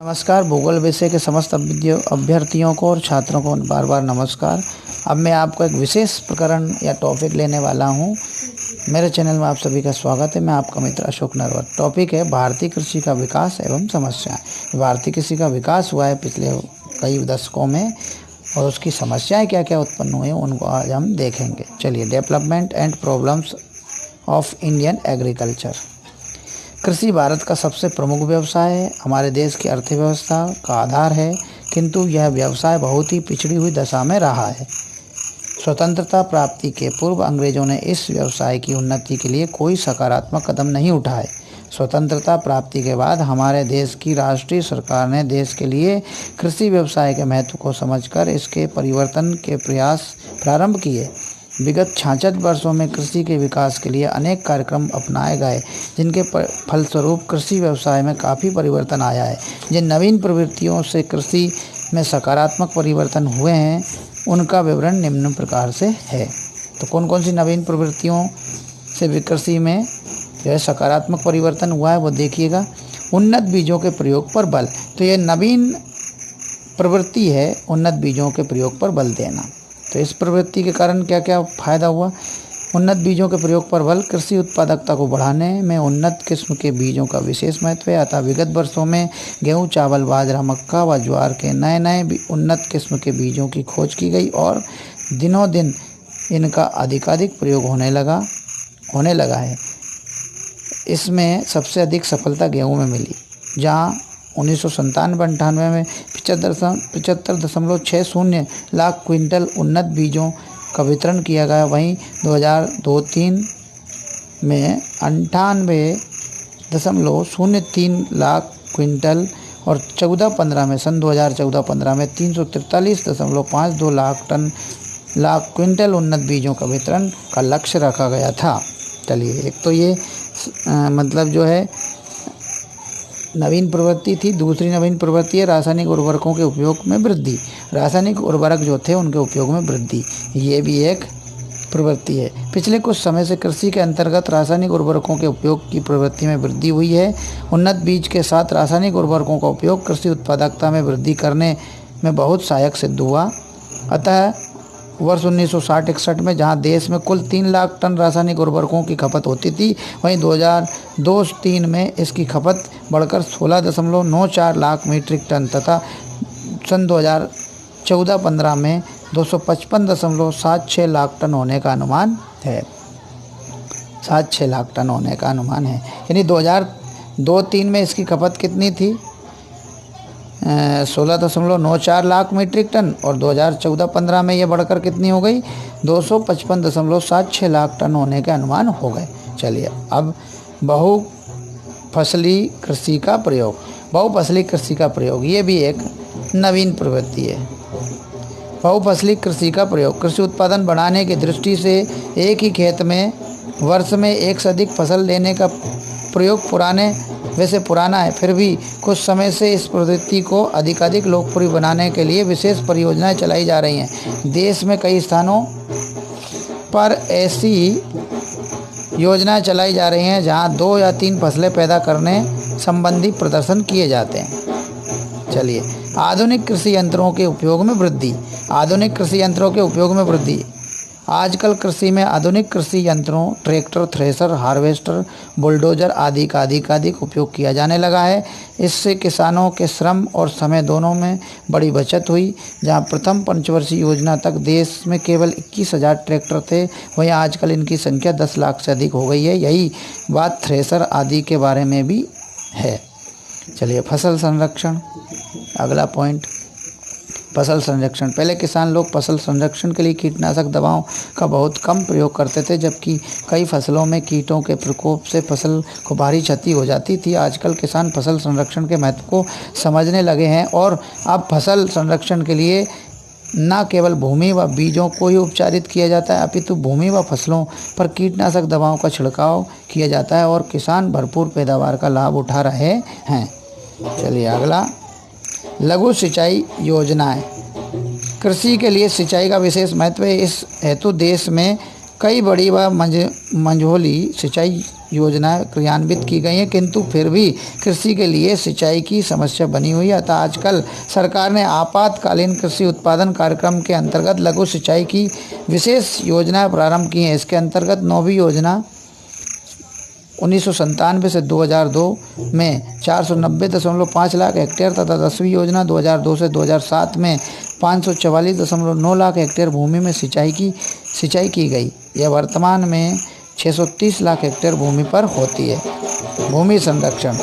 नमस्कार। भूगोल विषय के समस्त अभ्यर्थियों को और छात्रों को बार बार नमस्कार। अब मैं आपको एक विशेष प्रकरण या टॉपिक लेने वाला हूं। मेरे चैनल में आप सभी का स्वागत है। मैं आपका मित्र अशोक नरवर। टॉपिक है भारतीय कृषि का विकास एवं समस्याएं। भारतीय कृषि का विकास हुआ है पिछले कई दशकों में और उसकी समस्याएं क्या क्या उत्पन्न हुई उनको आज हम देखेंगे। चलिए, development and problems of Indian agriculture. कृषि भारत का सबसे प्रमुख व्यवसाय है, हमारे देश की अर्थव्यवस्था का आधार है, किंतु यह व्यवसाय बहुत ही पिछड़ी हुई दशा में रहा है। स्वतंत्रता प्राप्ति के पूर्व अंग्रेजों ने इस व्यवसाय की उन्नति के लिए कोई सकारात्मक कदम नहीं उठाए। स्वतंत्रता प्राप्ति के बाद हमारे देश की राष्ट्रीय सरकार ने देश के लिए कृषि व्यवसाय के महत्व को समझकर इसके परिवर्तन के प्रयास प्रारंभ किए। विगत 66 वर्षों में कृषि के विकास के लिए अनेक कार्यक्रम अपनाए गए, जिनके फलस्वरूप कृषि व्यवसाय में काफ़ी परिवर्तन आया है। जिन नवीन प्रवृत्तियों से कृषि में सकारात्मक परिवर्तन हुए हैं उनका विवरण निम्न प्रकार से है। तो कौन कौन सी नवीन प्रवृत्तियों से कृषि में जो है सकारात्मक परिवर्तन हुआ है वो देखिएगा। उन्नत बीजों के प्रयोग पर बल। तो ये नवीन प्रवृत्ति है, उन्नत बीजों के प्रयोग पर बल देना। तो इस प्रवृत्ति के कारण क्या क्या फायदा हुआ। उन्नत बीजों के प्रयोग पर बल। कृषि उत्पादकता को बढ़ाने में उन्नत किस्म के बीजों का विशेष महत्व है। अतः विगत वर्षों में गेहूं, चावल, बाजरा, मक्का व ज्वार के नए नए उन्नत किस्म के बीजों की खोज की गई और दिनों दिन इनका अधिकाधिक प्रयोग होने लगा है। इसमें सबसे अधिक सफलता गेहूं में मिली, जहाँ 1997-98 में 75.60 लाख क्विंटल उन्नत बीजों का वितरण किया गया। वहीं 2002-03 में 98.03 लाख क्विंटल और 14-15 में सन 2014-15 में 343.52 लाख क्विंटल उन्नत बीजों का वितरण का लक्ष्य रखा गया था। चलिए, एक तो ये मतलब जो है नवीन प्रवृत्ति थी। दूसरी नवीन प्रवृत्ति है रासायनिक उर्वरकों के उपयोग में वृद्धि। रासायनिक उर्वरक जो थे उनके उपयोग में वृद्धि, ये भी एक प्रवृत्ति है। पिछले कुछ समय से कृषि के अंतर्गत रासायनिक उर्वरकों के उपयोग की प्रवृत्ति में वृद्धि हुई है। उन्नत बीज के साथ रासायनिक उर्वरकों का उपयोग कृषि उत्पादकता में वृद्धि करने में बहुत सहायक सिद्ध हुआ। अतः वर्ष 1960-61 में जहां देश में कुल 3 लाख टन रासायनिक उर्वरकों की खपत होती थी, वहीं 2002-03 में इसकी खपत बढ़कर 16.94 लाख मीट्रिक टन तथा सन 2014-15 में 255.76 लाख टन होने का अनुमान है। 7-6 लाख टन होने का अनुमान है। यानी 2002-03 में इसकी खपत कितनी थी? 16.94 लाख मीट्रिक टन और 2014-15 में यह बढ़कर कितनी हो गई? 255.76 लाख टन होने के अनुमान हो गए। चलिए, अब बहुफसली कृषि का प्रयोग। बहुफसली कृषि का प्रयोग ये भी एक नवीन प्रवृत्ति है। बहुफसली कृषि का प्रयोग कृषि उत्पादन बढ़ाने की दृष्टि से एक ही खेत में वर्ष में एक से अधिक फसल लेने का प्रयोग वैसे पुराना है, फिर भी कुछ समय से इस प्रवृत्ति को अधिकाधिक लोकप्रिय बनाने के लिए विशेष परियोजनाएं चलाई जा रही हैं। देश में कई स्थानों पर ऐसी योजनाएं चलाई जा रही हैं जहां 2 या 3 फसलें पैदा करने संबंधी प्रदर्शन किए जाते हैं। चलिए, आधुनिक कृषि यंत्रों के उपयोग में वृद्धि। आधुनिक कृषि यंत्रों के उपयोग में वृद्धि। आजकल कृषि में आधुनिक कृषि यंत्रों, ट्रैक्टर, थ्रेशर, हार्वेस्टर, बुलडोजर आदि का अधिकाधिक उपयोग किया जाने लगा है। इससे किसानों के श्रम और समय दोनों में बड़ी बचत हुई। जहां प्रथम पंचवर्षीय योजना तक देश में केवल 21,000 ट्रैक्टर थे, वहीं आजकल इनकी संख्या 10 लाख से अधिक हो गई है। यही बात थ्रेशर आदि के बारे में भी है। चलिए, फसल संरक्षण, अगला पॉइंट। फसल संरक्षण। पहले किसान लोग फसल संरक्षण के लिए कीटनाशक दवाओं का बहुत कम प्रयोग करते थे, जबकि कई फसलों में कीटों के प्रकोप से फसल को भारी क्षति हो जाती थी। आजकल किसान फसल संरक्षण के महत्व को समझने लगे हैं और अब फसल संरक्षण के लिए न केवल भूमि व बीजों को ही उपचारित किया जाता है, अपितु भूमि व फसलों पर कीटनाशक दवाओं का छिड़काव किया जाता है और किसान भरपूर पैदावार का लाभ उठा रहे हैं। चलिए, अगला लघु सिंचाई योजनाएं। कृषि के लिए सिंचाई का विशेष महत्व है। इस हेतु देश में कई बड़ी व मंझोली सिंचाई योजनाएं क्रियान्वित की गई हैं, किंतु फिर भी कृषि के लिए सिंचाई की समस्या बनी हुई है। अतः आजकल सरकार ने आपातकालीन कृषि उत्पादन कार्यक्रम के अंतर्गत लघु सिंचाई की विशेष योजनाएं प्रारंभ की हैं। इसके अंतर्गत 9वीं योजना 1997 से 2002 में 490.5 लाख हेक्टेयर तथा 10वीं योजना 2002 से 2007 में 544.9 लाख हेक्टेयर भूमि में सिंचाई की गई। यह वर्तमान में 630 लाख हेक्टेयर भूमि पर होती है। भूमि संरक्षण